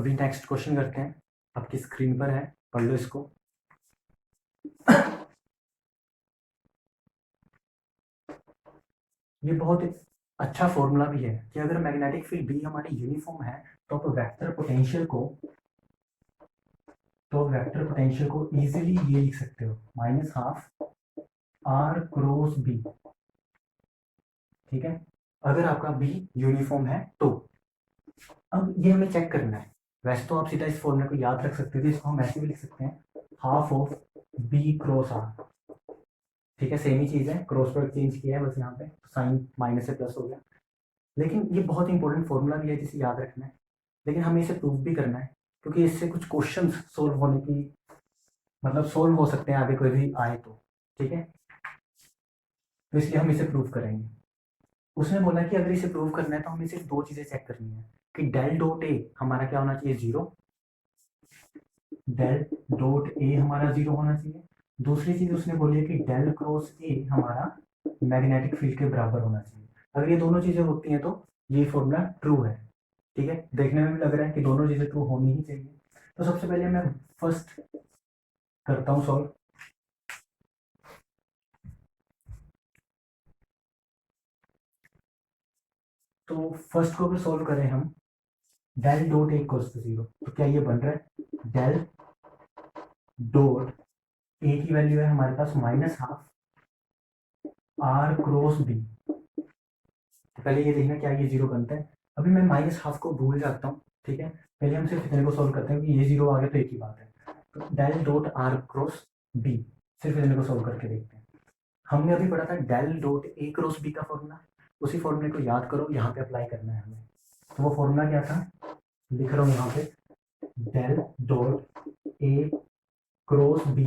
अभी next question करते हैं, आपकी स्क्रीन पर है, पढ़ लो इसको। ये बहुत अच्छा फॉर्मूला भी है कि अगर मैग्नेटिक फील्ड बी हमारी यूनिफॉर्म है तो आप वेक्टर पोटेंशियल को इजीली ये लिख सकते हो, minus half R cross B. ठीक है, अगर आपका बी यूनिफॉर्म है तो। अब ये हमें चेक करना है। वैसे तो आप सीधा इस फॉर्मूले को याद रख सकते थे, इसको हम ऐसे भी लिख सकते हैं, half of B cross R. ठीक है, सेम ही चीज़ है, क्रॉस प्रोडक्ट चेंज किया है बस, यहाँ पे साइन माइनस से प्लस हो गया। लेकिन ये बहुत इंपॉर्टेंट फॉर्मूला भी है जिसे याद रखना है, लेकिन हमें इसे प्रूव भी करना है, क्योंकि इससे कुछ क्वेश्चन सोल्व होने की, मतलब सोल्व हो सकते हैं आगे कोई भी आए तो। ठीक है, तो इसलिए हम इसे प्रूव करेंगे। उसने बोला कि अगर इसे प्रूव करना है तो हमें सिर्फ दो चीज़ें चेक करनी है कि डेल डॉट ए हमारा क्या होना चाहिए, जीरो। डेल डॉट ए हमारा जीरो होना चाहिए। दूसरी चीज उसने बोली है कि डेल क्रॉस ए हमारा मैग्नेटिक फील्ड के बराबर होना चाहिए। अगर ये दोनों चीजें होती हैं तो ये फॉर्मूला ट्रू है। ठीक है, देखने में भी लग रहा है कि दोनों चीजें ट्रू होनी ही चाहिए। तो सबसे पहले मैं फर्स्ट करता हूँ सॉल्व। तो फर्स्ट को भी सॉल्व करें हम, del dot A equals to zero, तो क्या ये बन रहा है, डेल डॉट ए की वैल्यू है हमारे पास minus half R cross B. तो पहले ये देखना क्या ये जीरो बनता है। अभी मैं माइनस हाफ को भूल जाता हूँ। ठीक है, पहले हम सिर्फ इतने को सोल्व करते हैं कि ये जीरो आ गया तो एक ही बात है। तो del dot R cross B, सिर्फ इतने को सोल्व करके देखते हैं। हमने अभी पढ़ा था del dot A cross B का फॉर्मूला, उसी फॉर्मूले को याद करो, यहाँ पे अप्लाई करना है हमें। तो वो फॉर्मूला क्या था, लिख रहा हूँ यहाँ पे, del dot A cross B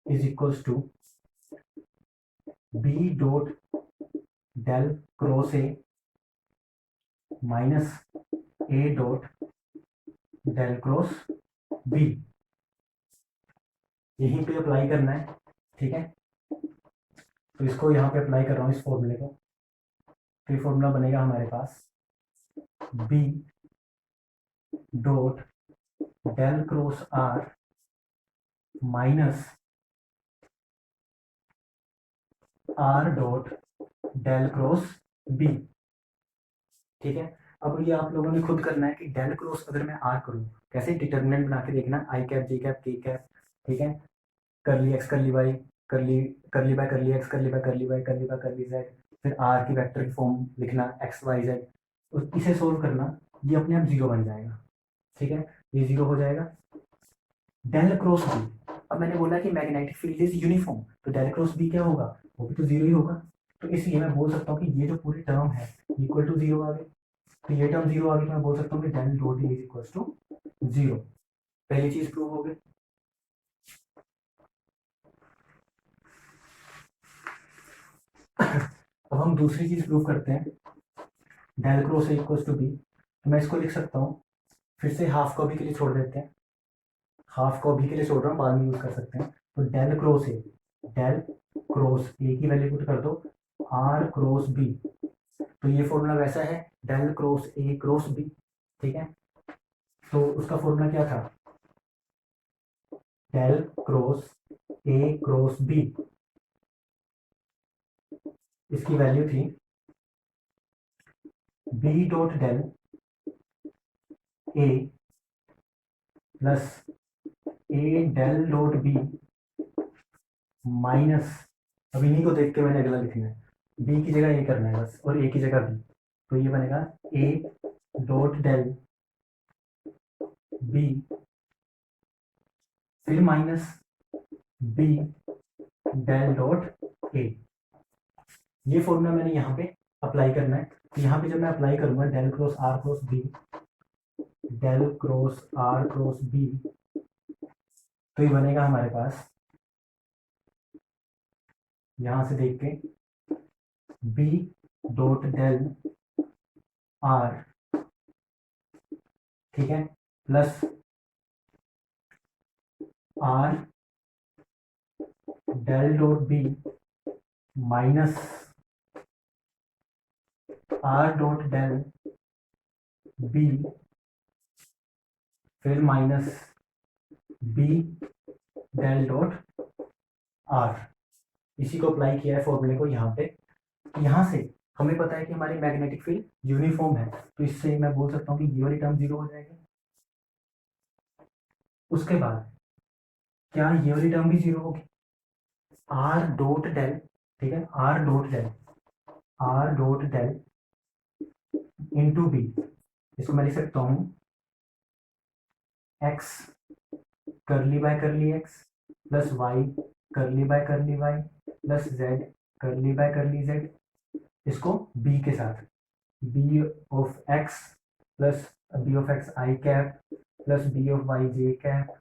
is equals to B dot del cross A minus A dot del cross B. यहीं पे अप्लाई करना है। ठीक है, तो इसको यहाँ पे अप्लाई कर रहा हूँ इस फॉर्मूले को। तो ये फॉर्मूला बनेगा हमारे पास, B dot del cross R minus R dot del cross B. ठीक है, अब ये आप लोगों ने खुद करना है कि डेल क्रॉस अगर मैं आर करूँ, कैसे डिटर्मिनेंट बना के देखना, आई कैप जे कैप के कैप। ठीक है, करली एक्स करली वाई, करली करली by curly x curly by curly Y curly by curly Z, फिर आर की वेक्टर की फॉर्म लिखना एक्स वाई जेड, इसे सोल्व करना, ये अपने आप जीरो बन जाएगा। ठीक है, ये जीरो हो जाएगा। डेल क्रॉस बी, अब मैंने बोला कि मैग्नेटिक फील्ड इज यूनिफॉर्म, तो डेल क्रॉस बी क्या होगा, वो भी तो जीरो ही होगा। तो इसलिए मैं बोल सकता हूँ कि ये जो पूरी टर्म है इक्वल टू जीरो आ गई। तो ये टर्म जीरो आ गई, तो मैं बोल सकता हूँ कि del dot A is equal to zero. पहली चीज प्रूव हो गई। अब हम दूसरी चीज प्रूव करते हैं, del cross A equal to B. तो मैं इसको लिख सकता हूँ, फिर से हाफ को बी के लिए छोड़ देते हैं, हाफ को बी के लिए छोड़ रहा हूँ, बाद में यूज कर सकते हैं। तो del cross A, del cross A की वैल्यू पुट कर दो आर क्रॉस बी। तो ये फॉर्मूला वैसा है, del cross A cross B. ठीक है, तो उसका फॉर्मूला क्या था, del cross A cross B, इसकी वैल्यू थी B dot del A plus A del dot B minus, अब इन्हीं को देख के मैंने अगला लिखना है, बी की जगह ए करना है बस, और ए की जगह बी। तो ये बनेगा ए डॉट डेल बी, फिर minus B del dot A. ये फॉर्मूला मैंने यहाँ पे अप्लाई करना है। तो यहाँ पे जब मैं अप्लाई करूंगा del cross R cross B, del cross R cross B, तो ये बनेगा हमारे पास, यहां से देख के, बी डॉट डेल आर, ठीक है, plus R del dot B minus R dot del B फिर minus B del dot R, इसी को अप्लाई किया है फॉर्मूले को यहाँ पे। यहाँ से हमें पता है कि हमारी मैग्नेटिक फील्ड यूनिफॉर्म है, तो इससे मैं बोल सकता हूँ कि ये वाली टर्म जीरो हो जाएगी। उसके बाद क्या ये वाली टर्म भी जीरो होगी, आर डॉट डेल, ठीक है, R dot del into B, इसको मैं लिख सकता हूँ x curly by curly x plus y curly by curly y plus z curly by curly z, इसको बी के साथ B of x plus B of x I cap plus B of y J cap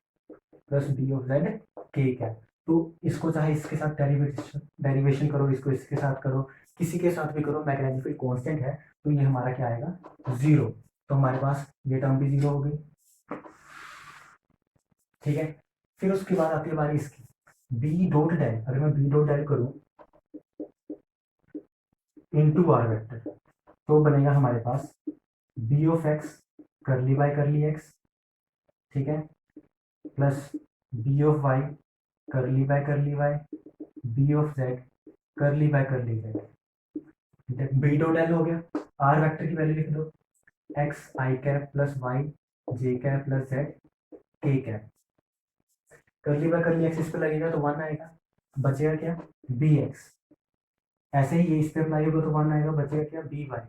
plus B of z K cap. तो इसको चाहे इसके साथ derivation करो, इसको इसके साथ करो, किसी के साथ भी करो, मैग्नेटिक फील्ड कांस्टेंट है, तो ये हमारा क्या आएगा जीरो। तो हमारे पास ये टर्म भी जीरो हो गई, ठीक है। फिर उसके बाद आती है हमारी इसकी बी डॉट डेल, अगर मैं बी डॉट डेल करूं इनटू आर वेक्टर, तो बनेगा हमारे पास B of X curly by curly X, ठीक है, plus B of Y curly by curly Y B of Z curly by curly Z, ठीक है। बी डॉट एल हो गया, आर वेक्टर की वैल्यू लिख दो x I cap plus Y J cap plus Z K cap, करली by curly x इस पे लगेगा तो वन आएगा, बचेगा क्या बी एक्स, ऐसे ही ये इस पे अप्लाई होगा तो वन आएगा, बचेगा क्या बी वाई,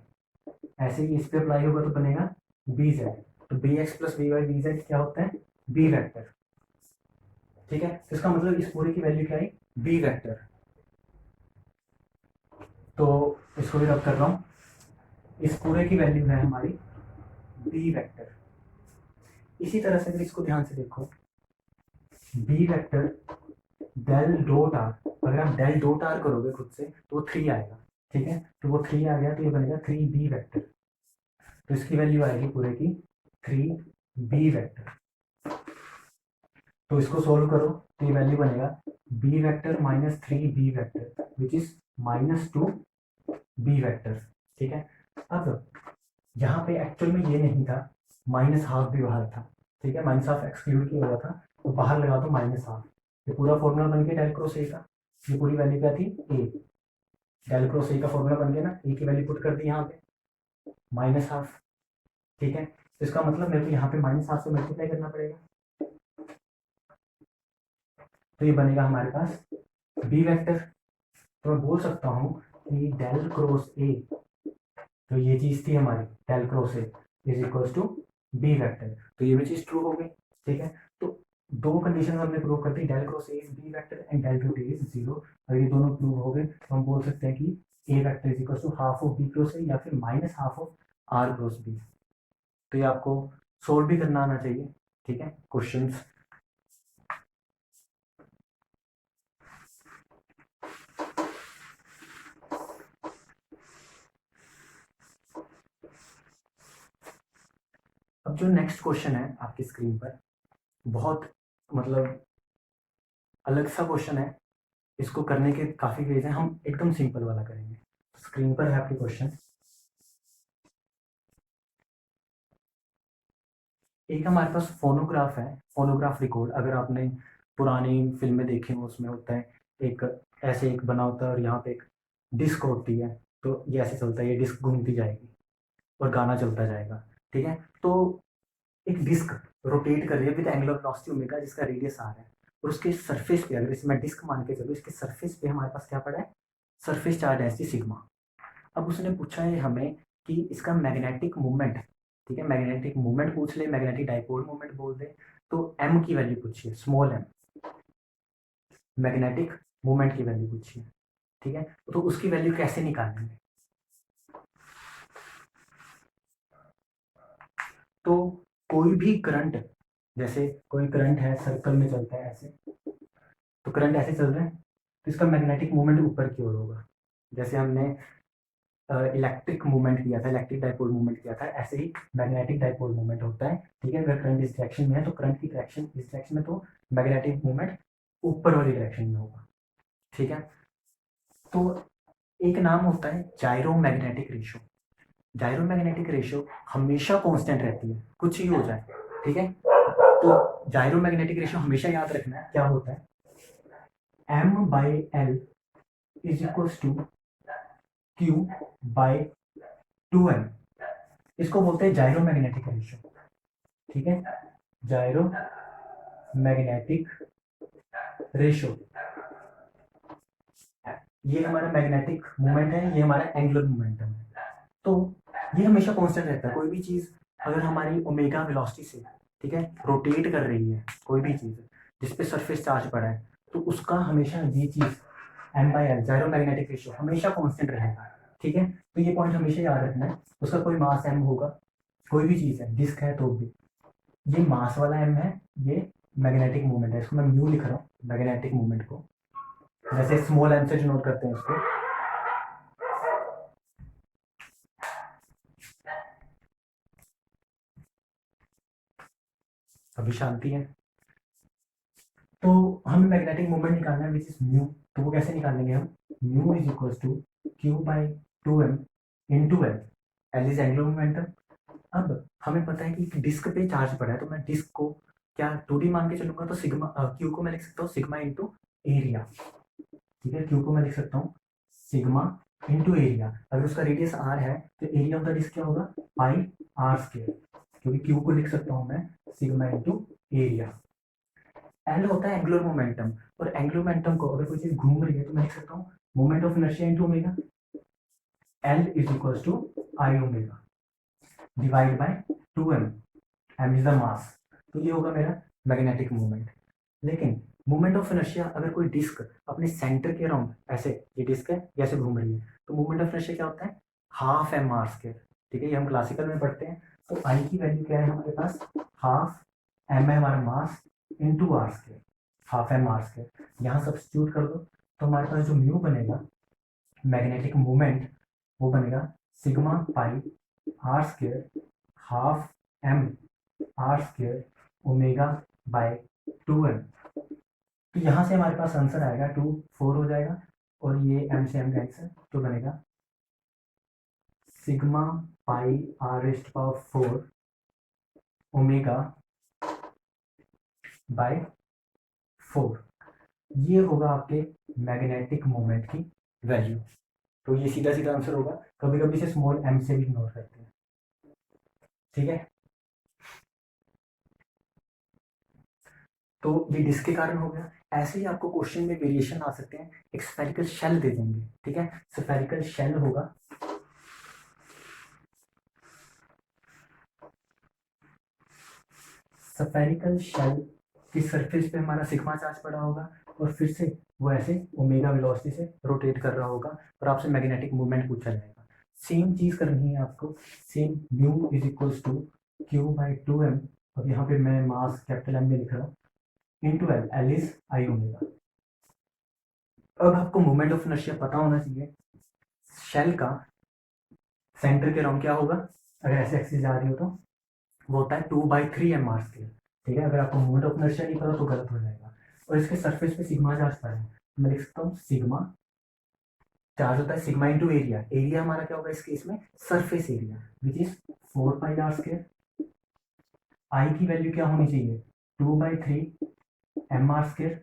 ऐसे ही इस पे अप्लाई होगा तो बनेगा बी जेड, तो B x plus B y B z क्या होता है बी वेक्टर, ठीक है। इसका मतलब इस पूरे की वैल्यू क्या है बी वेक्टर। तो इसको भी रब कर रहा हूँ, इस पूरे की वैल्यू है हमारी बी वेक्टर। इसी तरह से अगर इसको ध्यान से देखो, B vector del dot R, अगर आप डेल डॉट आर करोगे खुद से तो वो 3 आएगा, ठीक है, तो वो 3 आ गया तो ये बनेगा 3 बी वेक्टर, तो इसकी वैल्यू आएगी पूरे की 3 बी वेक्टर। तो इसको सोल्व करो तो ये वैल्यू बनेगा B vector minus 3 B vector which is minus 2 B vector, ठीक है। अब यहाँ पे एक्चुअल में ये नहीं था, माइनस हाफ भी बाहर था, ठीक है, माइनस हाफ एक्सक्लूड किया हुआ था, तो बाहर लगा दो माइनस हाफ, ये पूरा फॉर्मूला बन गया डेल क्रॉस ए का, ये पूरी वैल्यू क्या थी ए, डेल क्रॉस ए का फॉर्मूला बन गया ना, ए की वैल्यू पुट कर दी यहाँ पे माइनस हाफ, ठीक है। तो इसका मतलब मेरे को यहाँ पे माइनस हाफ से मल्टीप्लाई करना पड़ेगा, तो ये बनेगा हमारे पास बी वेक्टर। तो मैं बोल सकता हूँ कि डेल क्रॉस ए, तो ये चीज थी हमारी del cross A is equals to B vector, तो ये भी चीज ट्रू हो गई, ठीक है। तो दो कंडीशन हमने प्रूव कर दी, del cross A is B vector and del dot A is zero. अगर ये दोनों प्रूव हो गए तो हम बोल सकते हैं कि A vector is equals to half of B cross A या फिर minus half of R cross B. तो ये आपको सोल्व भी करना आना चाहिए, ठीक है, क्वेश्चंस। अब जो नेक्स्ट क्वेश्चन है आपकी स्क्रीन पर, बहुत मतलब अलग सा क्वेश्चन है, इसको करने के काफी वेज हैं, हम एकदम सिंपल वाला करेंगे। स्क्रीन पर है आपके क्वेश्चन, एक हमारे पास फोनोग्राफ है, फोनोग्राफ रिकॉर्ड, अगर आपने पुरानी फिल्में देखी हो उसमें होता है एक ऐसे एक बना होता है और यहाँ पे एक डिस्क होती है, तो ये ऐसे चलता है, ये डिस्क घूमती जाएगी और गाना चलता जाएगा, ठीक है। तो एक डिस्क रोटेट कर रही है विद एंगुलर वेलोसिटी ओमेगा जिसका रेडियस आर है, और उसके सरफेस पे, अगर इसे मैं डिस्क मान के चलूँ, इसके सरफेस पे हमारे पास क्या पड़ा है सरफेस चार्ज है सिग्मा। अब उसने पूछा है हमें कि इसका मैग्नेटिक मूवमेंट, ठीक है, मैग्नेटिक मूवमेंट पूछ ले, मैग्नेटिक डाइपोल मूवमेंट बोल दे, तो एम की वैल्यू पूछिए, स्मॉल एम, मैग्नेटिक मूवमेंट की वैल्यू पूछिए, ठीक है। तो उसकी वैल्यू कैसे निकालेंगे, तो कोई भी करंट, जैसे कोई करंट है सर्कल में चलता है ऐसे, तो करंट ऐसे चल रहा है तो इसका मैग्नेटिक मूवमेंट ऊपर की ओर होगा, जैसे हमने इलेक्ट्रिक मूवमेंट किया था, इलेक्ट्रिक डाइपोल मूवमेंट किया था, ऐसे ही मैग्नेटिक डाइपोल मूवमेंट होता है, ठीक है। अगर करंट इस डायरेक्शन में है तो करंट की डायरेक्शन इस डायरेक्शन में, तो मैग्नेटिक मूवमेंट ऊपर वाली डायरेक्शन में होगा, ठीक है। तो एक नाम होता है जायरोमैग्नेटिक रेशियो, जायरोमैग्नेटिक रेशियो हमेशा कांस्टेंट रहती है, कुछ ही हो जाए, ठीक है, तो जायरोमैग्नेटिक रेशियो हमेशा याद रखना है क्या होता है, M/L is equals to Q/2M। इसको बोलते हैं जायरोमैग्नेटिक रेशियो। ठीक है, जायरोमैग्नेटिक रेशियो, ये हमारा मैग्नेटिक मोमेंट है, ये हमारा एंगुलर मोमेंटम है। तो ये हमेशा कांस्टेंट रहता है। कोई भी चीज अगर हमारी ओमेगा वेलोसिटी से, ठीक है, रोटेट कर रही है, कोई भी चीज जिसपे सरफेस चार्ज पड़ा है, तो उसका हमेशा ये चीज M/L जायरोमैग्नेटिक रेशियो हमेशा कांस्टेंट रहेगा। ठीक है, तो ये पॉइंट हमेशा याद रखना है। उसका कोई मास m होगा, कोई भी चीज है, डिस्क है तो भी, ये मास वाला m है, ये मैग्नेटिक मूवमेंट है। इसको मैं म्यू लिख रहा हूँ मैग्नेटिक मूवमेंट को, जैसे स्मॉल m से डिनोट करते हैं इसको। अभी शांति है। तो हमें मैग्नेटिक मोमेंट निकालना है विच इज म्यू। तो वो कैसे निकालेंगे हम, mu is equal to Q/2M into L. L is angular momentum. अब हमें पता है कि डिस्क पे चार्ज पड़ा है, तो मैं डिस्क को क्या 2D मान के चलूंगा, तो सिग्मा क्यू को मैं लिख सकता हूँ सिग्मा इंटू एरिया। ठीक है, क्यू को मैं लिख सकता हूँ सिग्मा इंटू एरिया। अगर उसका रेडियस r है तो एरिया ऑफ द डिस्क क्या होगा, पाई r स्क्वायर, क्योंकि क्यू को लिख सकता हूँ मैं सिग्मा इंटू एरिया। एल होता है एंगुलर मोमेंटम, और एंगुलर मोमेंटम को अगर कोई चीज घूम रही है तो मैं लिख सकता हूँ moment of inertia into omega. L is equal to I omega divide by 2m, m is the mass. तो ये होगा मेरा मैग्नेटिक मूवमेंट। लेकिन मूवमेंट ऑफ इनर्शिया, अगर कोई डिस्क अपने सेंटर के अराउंड ऐसे, ये डिस्क है ऐसे घूम रही है, तो मूवमेंट ऑफ इनर्शिया क्या होता है, हाफ एम आर स्क्वायर। ठीक है, ये हम क्लासिकल में पढ़ते हैं। तो आई की वैल्यू क्या है हमारे पास, हाफ एम है हमारा mass into R square, half M R square. यहाँ सब्स्टिट्यूट कर दो तो हमारे पास जो म्यू बनेगा मैग्नेटिक मूवमेंट, वो बनेगा sigma pi R square half M R square omega by 2m। तो यहाँ से हमारे पास आंसर आएगा 2 4 हो जाएगा, और ये m से m कैंसिल, तो बनेगा sigma pi R raised power 4 omega by 4। ये होगा आपके मैग्नेटिक मोमेंट की वैल्यू। तो ये सीधा सीधा आंसर होगा। कभी कभी इसे स्मॉल m से भी नोट करते हैं। ठीक है, तो ये डिस्क के कारण हो गया। ऐसे ही आपको क्वेश्चन में वेरिएशन आ सकते हैं, एक स्फेरिकल शेल दे देंगे। ठीक है, स्फेरिकल शेल होगा, स्फेरिकल शेल की सरफेस पे हमारा सिग्मा चार्ज पड़ा होगा, और फिर से वो ऐसे ओमेगा वेलोसिटी से रोटेट कर रहा होगा, और आपसे मैग्नेटिक मूवमेंट पूछा जाएगा। सेम चीज करनी है आपको, same mu is equals to Q/2m। अब यहाँ पे मैं मास कैपिटल M में लिख रहा हूँ into L, L is I omega. अब आपको मोमेंट ऑफ इनर्शिया पता होना चाहिए। शेल का सेंटर के अराउंड क्या होगा, अगर ऐसे एक्सिस जा रही हो तो वो होता है 2/3 m r स्क्वायर। ठीक है, अगर आपको मोमेंट ऑफ इनर्शिया नहीं पता तो गलत हो जाएगा। और इसके सरफेस पे सिग्मा चार्ज पड़ा है, तो मैं लिख सकता हूँ सिग्मा चार्ज होता है सिग्मा इंटू एरिया। एरिया हमारा क्या होगा इस केस में, surface area, which is 4πr square. I की वैल्यू क्या होनी चाहिए, 2/3 mr square,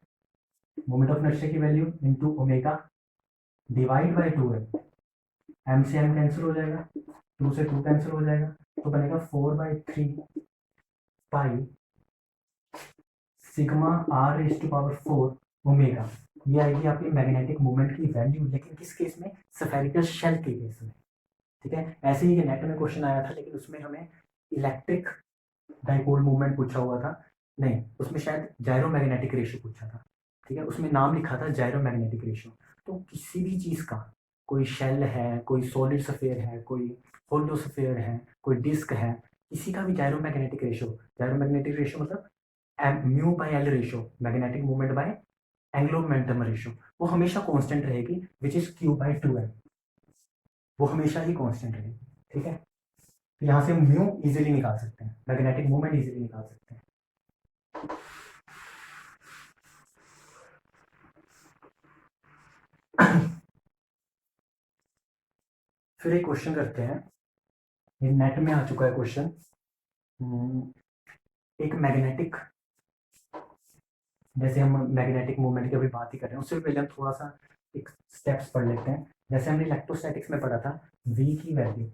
moment of inertia की value into omega divide by 2m। m से m कैंसिल हो जाएगा, 2 से 2 कैंसिल हो जाएगा, तो बनेगा 4/3 pi sigma r raise to power 4 omega. ये आएगी आपकी मैग्नेटिक मोमेंट की वैल्यू, लेकिन किस केस में, स्फेरिकल शेल के केस में। ठीक है, ऐसे ही नेट में क्वेश्चन आया था, लेकिन उसमें हमें इलेक्ट्रिक डाइपोल मूवमेंट पूछा हुआ था, नहीं उसमें शायद जायरोमैग्नेटिक रेशियो पूछा था। ठीक है, उसमें नाम लिखा था जायरोमैग्नेटिक रेशियो। तो किसी भी चीज़ का, कोई शेल है, कोई सॉलिड स्फीयर है, कोई होलो स्फीयर है, कोई डिस्क है, किसी का भी जायरोमैग्नेटिक रेशियो मतलब mu by L ratio, magnetic movement by angular momentum ratio, वो हमेशा कांस्टेंट रहेगी, विच इज Q/2m। वो हमेशा ही कांस्टेंट रहेगी। ठीक है, तो यहाँ से हम म्यू इजीली निकाल सकते हैं, मैग्नेटिक मूवमेंट इजीली निकाल सकते हैं। फिर एक क्वेश्चन करते हैं, ये नेट में आ चुका है क्वेश्चन। एक मैग्नेटिक, जैसे हम मैग्नेटिक मूवमेंट की अभी बात ही कर रहे हैं, उससे पहले हम थोड़ा सा एक स्टेप्स पढ़ लेते हैं। जैसे हमने इलेक्ट्रोस्टैटिक्स में पढ़ा था, वी की वैल्यू,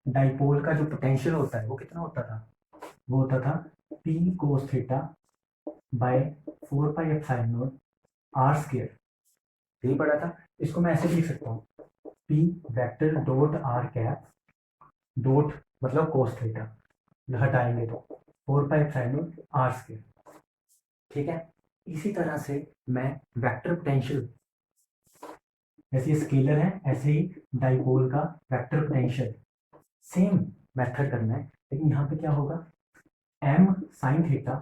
डाइपोल का जो पोटेंशियल होता है वो कितना होता था, वो होता था P cos theta by 4 pi epsilon naught R square, यही पढ़ा था। इसको मैं ऐसे भी लिख सकता हूँ, P vector dot are cap dot मतलब कोस थीटा, हटाएंगे तो 4 पाई एप्सिलॉन आर स्क्वायर, ठीक है। इसी तरह से मैं वेक्टर पोटेंशियल, जैसे स्केलर है ऐसे ही डाइपोल का वेक्टर पोटेंशियल सेम मेथड करना है, लेकिन यहाँ पे क्या होगा, एम साइन थीटा,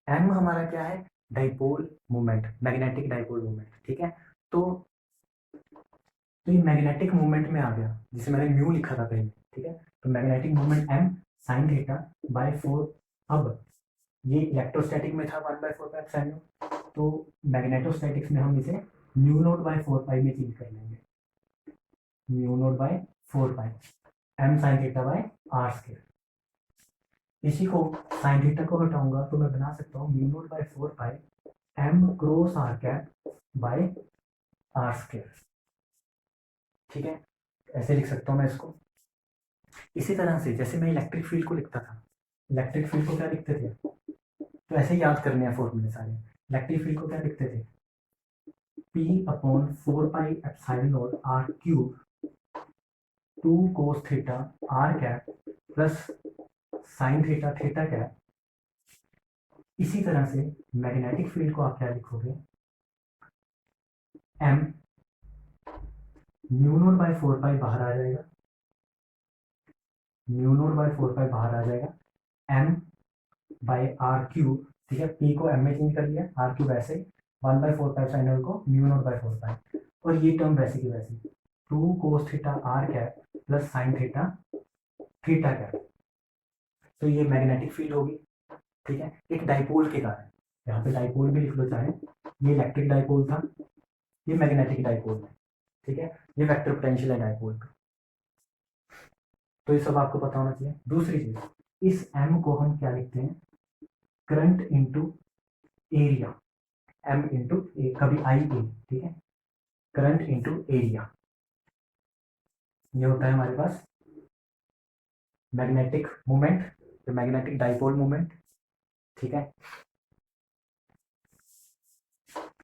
एम हमारा क्या है, dipole moment, magnetic dipole moment, ठीक है। तो तो ये मैग्नेटिक मूवमेंट में आ गया, जिसे मैंने म्यू लिखा था पहले, ठीक है। तो magnetic movement M sine theta by 4, अब ये इलेक्ट्रोस्टैटिक में था 1/4 पाई, तो मैग्नेटोस्टैटिक्स में हम इसे म्यू नोट बाय 4 पाई में चेंज कर लेंगे, mu naught by 4 pi M sine theta by R square. इसी को साइन थीटा को हटाऊंगा तो मैं बना सकता हूँ mu naught by 4 pi M cross R cap by R square, ठीक है। ऐसे लिख सकता हूँ मैं इसको। इसी तरह से जैसे मैं इलेक्ट्रिक फील्ड को लिखता था, इलेक्ट्रिक फील्ड को क्या लिखते थे, तो ऐसे ही याद करने हैं फॉर्मूले सारे। इलेक्ट्रिक फील्ड को क्या लिखते थे, P upon 4 pi epsilon naught R cube 2 cos theta R cap plus sine theta theta cap. इसी तरह से मैग्नेटिक फील्ड को आप क्या लिखोगे, M mu naught by 4 pi बाहर आ जाएगा, म्यू नोट बाय 4 पाई बाहर आ जाएगा, एम बाय आर क्यूब, ठीक है। पी को एम में चेंज कर लिया, आर क्यूब ऐसे 1/4 पाई साइन को म्यू नोट बाय 4 पाई, और ये टर्म वैसे की वैसे 2 cos theta R cap plus sine theta theta cap. तो ये मैग्नेटिक फील्ड होगी, ठीक है, एक डाइपोल के कारण। यहाँ पे डाइपोल भी लिख लो चाहे, ये इलेक्ट्रिक डाइपोल था, ये मैग्नेटिक डाइपोल है, ठीक है। ये वेक्टर पोटेंशियल है डाइपोल का, तो ये सब आपको पता होना चाहिए। दूसरी चीज, इस एम को हम क्या लिखते हैं, current into area, M into A, कभी आई ए, ठीक है, करंट इंटू एरिया, ये होता है हमारे पास magnetic moment, magnetic dipole moment, ठीक है।